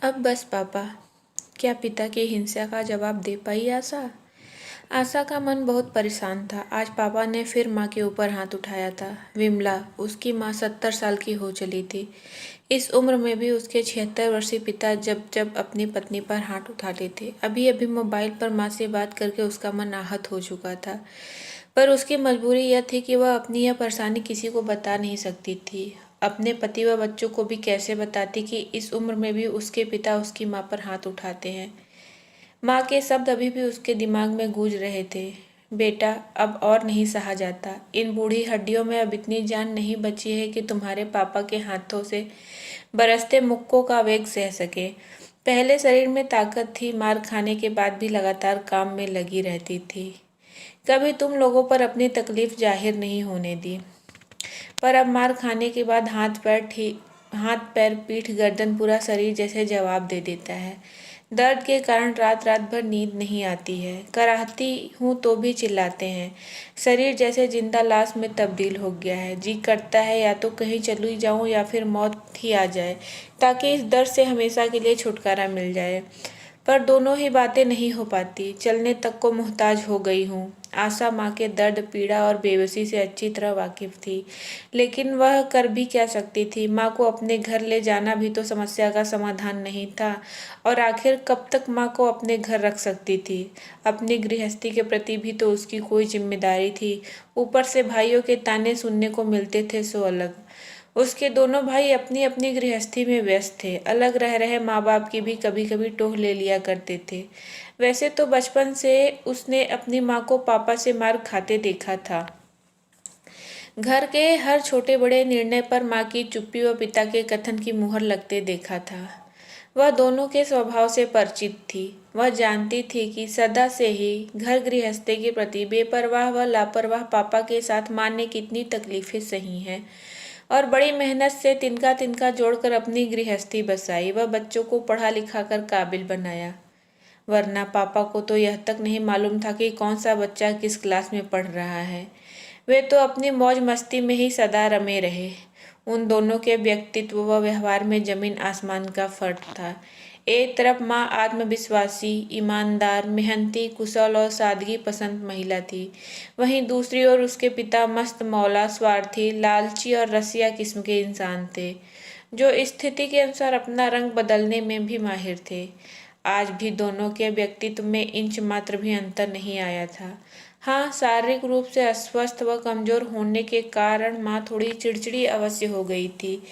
अब बस पापा। क्या पिता की हिंसा का जवाब दे पाई आशा? आशा का मन बहुत परेशान था। आज पापा ने फिर माँ के ऊपर हाथ उठाया था। विमला, उसकी माँ 70 साल की हो चली थी। इस उम्र में भी उसके 76 वर्षीय पिता जब जब अपनी पत्नी पर हाथ उठाते थे। अभी अभी मोबाइल पर माँ से बात करके उसका मन आहत हो चुका था, पर उसकी मजबूरी यह थी कि वह अपनी यह परेशानी किसी को बता नहीं सकती थी। अपने पति व बच्चों को भी कैसे बताती कि इस उम्र में भी उसके पिता उसकी माँ पर हाथ उठाते हैं। माँ के शब्द अभी भी उसके दिमाग में गूंज रहे थे। बेटा, अब और नहीं सहा जाता। इन बूढ़ी हड्डियों में अब इतनी जान नहीं बची है कि तुम्हारे पापा के हाथों से बरसते मुक्कों का वेग सह सके। पहले शरीर में ताकत थी, मार खाने के बाद भी लगातार काम में लगी रहती थी। कभी तुम लोगों पर अपनी तकलीफ जाहिर नहीं होने दी, पर अब मार खाने के बाद हाथ पैर पीठ गर्दन पूरा शरीर जैसे जवाब दे देता है। दर्द के कारण रात रात भर नींद नहीं आती है। कराहती हूँ तो भी चिल्लाते हैं। शरीर जैसे जिंदा लाश में तब्दील हो गया है। जी करता है या तो कहीं चली जाऊं या फिर मौत ही आ जाए, ताकि इस दर्द से हमेशा के लिए छुटकारा मिल जाए। पर दोनों ही बातें नहीं हो पाती। चलने तक को मोहताज हो गई हूँ। आशा माँ के दर्द, पीड़ा और बेबसी से अच्छी तरह वाकिफ थी, लेकिन वह कर भी क्या सकती थी। माँ को अपने घर ले जाना भी तो समस्या का समाधान नहीं था, और आखिर कब तक माँ को अपने घर रख सकती थी। अपनी गृहस्थी के प्रति भी तो उसकी कोई जिम्मेदारी थी। ऊपर से भाइयों के ताने सुनने को मिलते थे सो अलग। उसके दोनों भाई अपनी अपनी गृहस्थी में व्यस्त थे। अलग रह रहे माँ बाप की भी कभी कभी टोह ले लिया करते थे। वैसे तो बचपन से उसने अपनी माँ को पापा से मार खाते देखा था। घर के हर छोटे बड़े निर्णय पर माँ की चुप्पी व पिता के कथन की मुहर लगते देखा था। वह दोनों के स्वभाव से परिचित थी। वह जानती थी कि सदा से ही घर गृहस्थी के प्रति बेपरवाह व लापरवाह पापा के साथ माँ ने कितनी तकलीफें सही हैं, और बड़ी मेहनत से तिनका तिनका जोड़कर अपनी गृहस्थी बसाई व बच्चों को पढ़ा लिखा कर काबिल बनाया। वरना पापा को तो यह तक नहीं मालूम था कि कौन सा बच्चा किस क्लास में पढ़ रहा है। वे तो अपनी मौज मस्ती में ही सदा रमे रहे। उन दोनों के व्यक्तित्व व व्यवहार में जमीन आसमान का फर्क था। एक तरफ माँ आत्मविश्वासी, ईमानदार, मेहनती, कुशल और सादगी पसंद महिला थी। वहीं दूसरी ओर उसके पिता मस्त मौला, स्वार्थी, लालची और रसिया किस्म के इंसान थे, जो स्थिति के अनुसार अपना रंग बदलने में भी माहिर थे। आज भी दोनों के व्यक्तित्व में इंच मात्र भी अंतर नहीं आया था। हाँ, शारीरिक रूप से अस्वस्थ व कमजोर होने के कारण माँ थोड़ी चिड़चिड़ी अवश्य हो गई थी।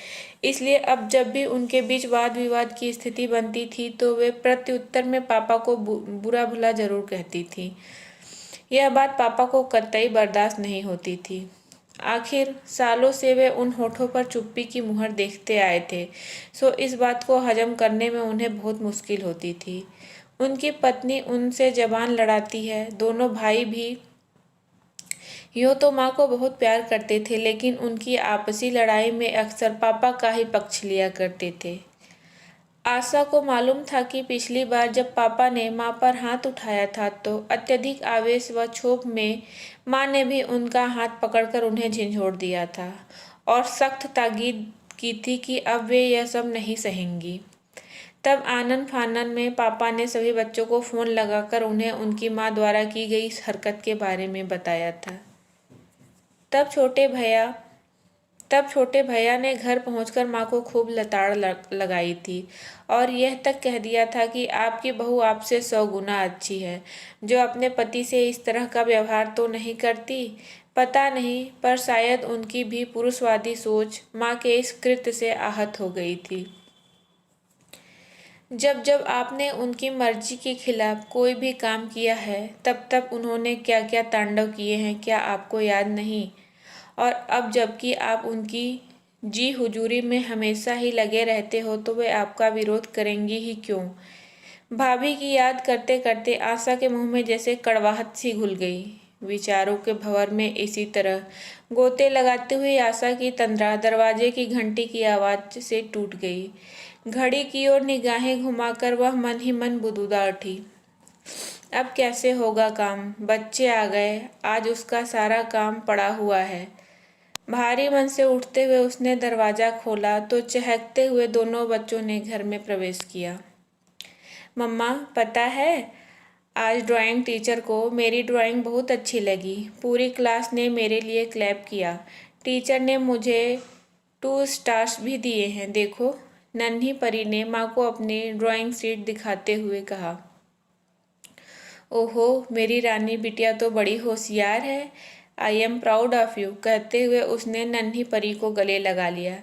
इसलिए अब जब भी उनके बीच वाद विवाद की स्थिति बनती थी तो वे प्रत्युत्तर में पापा को बुरा भला जरूर कहती थी। यह बात पापा को कतई बर्दाश्त नहीं होती थी। आखिर सालों से वे उन होठों पर चुप्पी की मुहर देखते आए थे, सो इस बात को हजम करने में उन्हें बहुत मुश्किल होती थी। उनकी पत्नी उनसे जबान लड़ाती है। दोनों भाई भी यूँ तो माँ को बहुत प्यार करते थे, लेकिन उनकी आपसी लड़ाई में अक्सर पापा का ही पक्ष लिया करते थे। आशा को मालूम था कि पिछली बार जब पापा ने माँ पर हाथ उठाया था तो अत्यधिक आवेश व क्षोभ में माँ ने भी उनका हाथ पकड़कर उन्हें झंझोड़ दिया था, और सख्त ताकीद की थी कि अब वे यह सब नहीं सहेंगी। तब आनन फानन में पापा ने सभी बच्चों को फोन लगाकर उन्हें उनकी माँ द्वारा की गई इस हरकत के बारे में बताया था। तब छोटे भैया तब छोटे भैया ने घर पहुंचकर माँ को खूब लताड़ लगाई थी, और यह तक कह दिया था कि आपकी बहू आपसे 100 गुना अच्छी है, जो अपने पति से इस तरह का व्यवहार तो नहीं करती। पता नहीं, पर शायद उनकी भी पुरुषवादी सोच माँ के इस कृत्य से आहत हो गई थी। जब जब आपने उनकी मर्जी के खिलाफ कोई भी काम किया है, तब तब उन्होंने क्या क्या तांडव किए हैं, क्या आपको याद नहीं? और अब जबकि आप उनकी जी हुजूरी में हमेशा ही लगे रहते हो, तो वे आपका विरोध करेंगी ही क्यों? भाभी की याद करते करते आशा के मुंह में जैसे कड़वाहट सी घुल गई। विचारों के भंवर में इसी तरह गोते लगाते हुए आशा की तंद्रा दरवाजे की घंटी की आवाज से टूट गई। घड़ी की ओर निगाहें घुमाकर वह मन ही मन बुदबुदा उठी। अब कैसे होगा काम? बच्चे आ गए, आज उसका सारा काम पड़ा हुआ है। भारी मन से उठते हुए उसने दरवाज़ा खोला तो चहकते हुए दोनों बच्चों ने घर में प्रवेश किया। मम्मा, पता है, आज ड्राइंग टीचर को मेरी ड्राइंग बहुत अच्छी लगी। पूरी क्लास ने मेरे लिए क्लैप किया। टीचर ने मुझे 2 स्टार्स भी दिए हैं, देखो। नन्ही परी ने माँ को अपनी ड्राइंग शीट दिखाते हुए कहा। ओहो, मेरी रानी बिटिया तो बड़ी होशियार है। I am proud of you, कहते हुए उसने नन्ही परी को गले लगा लिया।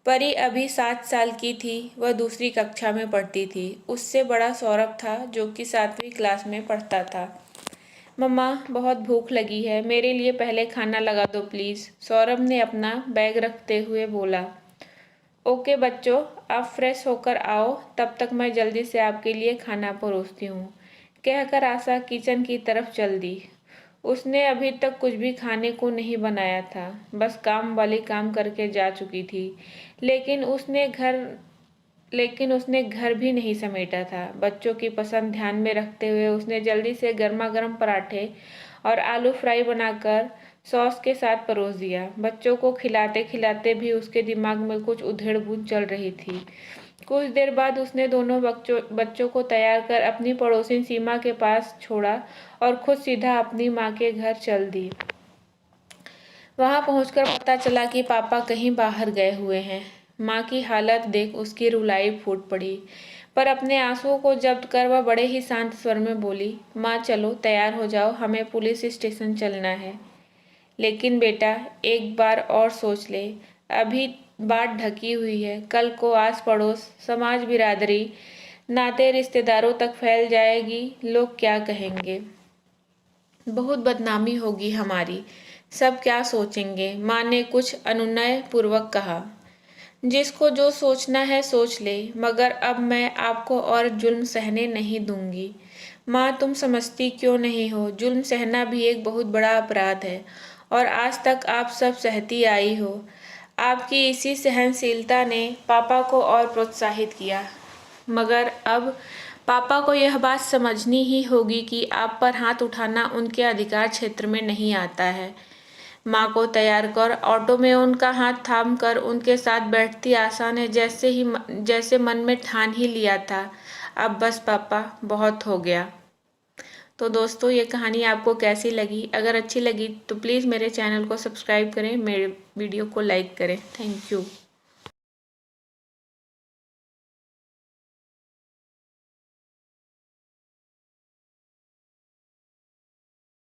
परी अभी 7 साल की थी। वह दूसरी कक्षा में पढ़ती थी। उससे बड़ा सौरभ था, जो कि 7वीं क्लास में पढ़ता था। मम्मा, बहुत भूख लगी है, मेरे लिए पहले खाना लगा दो प्लीज़, सौरभ ने अपना बैग रखते हुए बोला। ओके बच्चों, आप फ्रेश होकर आओ, तब तक मैं जल्दी से आपके लिए खाना परोसती हूँ, कहकर आशा किचन की तरफ चल दी। उसने अभी तक कुछ भी खाने को नहीं बनाया था, बस काम वाली काम करके जा चुकी थी। लेकिन उसने घर भी नहीं समेटा था। बच्चों की पसंद ध्यान में रखते हुए उसने जल्दी से गर्मा गर्म पराठे और आलू फ्राई बनाकर सॉस के साथ परोस दिया। बच्चों को खिलाते खिलाते भी उसके दिमाग में कुछ उधेड़-बुन चल रही थी। कुछ देर बाद उसने दोनों बच्चों को तैयार कर अपनी पड़ोसिन सीमा के पास छोड़ा और खुद सीधा अपनी माँ के घर चल दी। वहां पहुंचकर पता चला कि पापा कहीं बाहर गए हुए हैं। माँ की हालत देख उसकी रुलाई फूट पड़ी, पर अपने आंसुओं को जब्त कर वह बड़े ही शांत स्वर में बोली, माँ चलो तैयार हो जाओ, हमें पुलिस स्टेशन चलना है। लेकिन बेटा, एक बार और सोच ले, अभी बात ढकी हुई है, कल को आस पड़ोस, समाज, बिरादरी, नाते रिश्तेदारों तक फैल जाएगी, लोग क्या कहेंगे? बहुत बदनामी होगी हमारी, सब क्या सोचेंगे? माँ ने कुछ अनुनय पूर्वक कहा। जिसको जो सोचना है सोच ले, मगर अब मैं आपको और जुल्म सहने नहीं दूंगी। माँ, तुम समझती क्यों नहीं हो? जुल्म सहना भी एक बहुत बड़ा अपराध है और आज तक आप सब सहती आई हो। आपकी इसी सहनशीलता ने पापा को और प्रोत्साहित किया, मगर अब पापा को यह बात समझनी ही होगी कि आप पर हाथ उठाना उनके अधिकार क्षेत्र में नहीं आता है। माँ को तैयार कर ऑटो में उनका हाथ थाम कर उनके साथ बैठती आशा ने जैसे मन में ठान ही लिया था, अब बस पापा, बहुत हो गया। तो दोस्तों, ये कहानी आपको कैसी लगी? अगर अच्छी लगी तो प्लीज़ मेरे चैनल को सब्सक्राइब करें, मेरे वीडियो को लाइक करें। Thank you.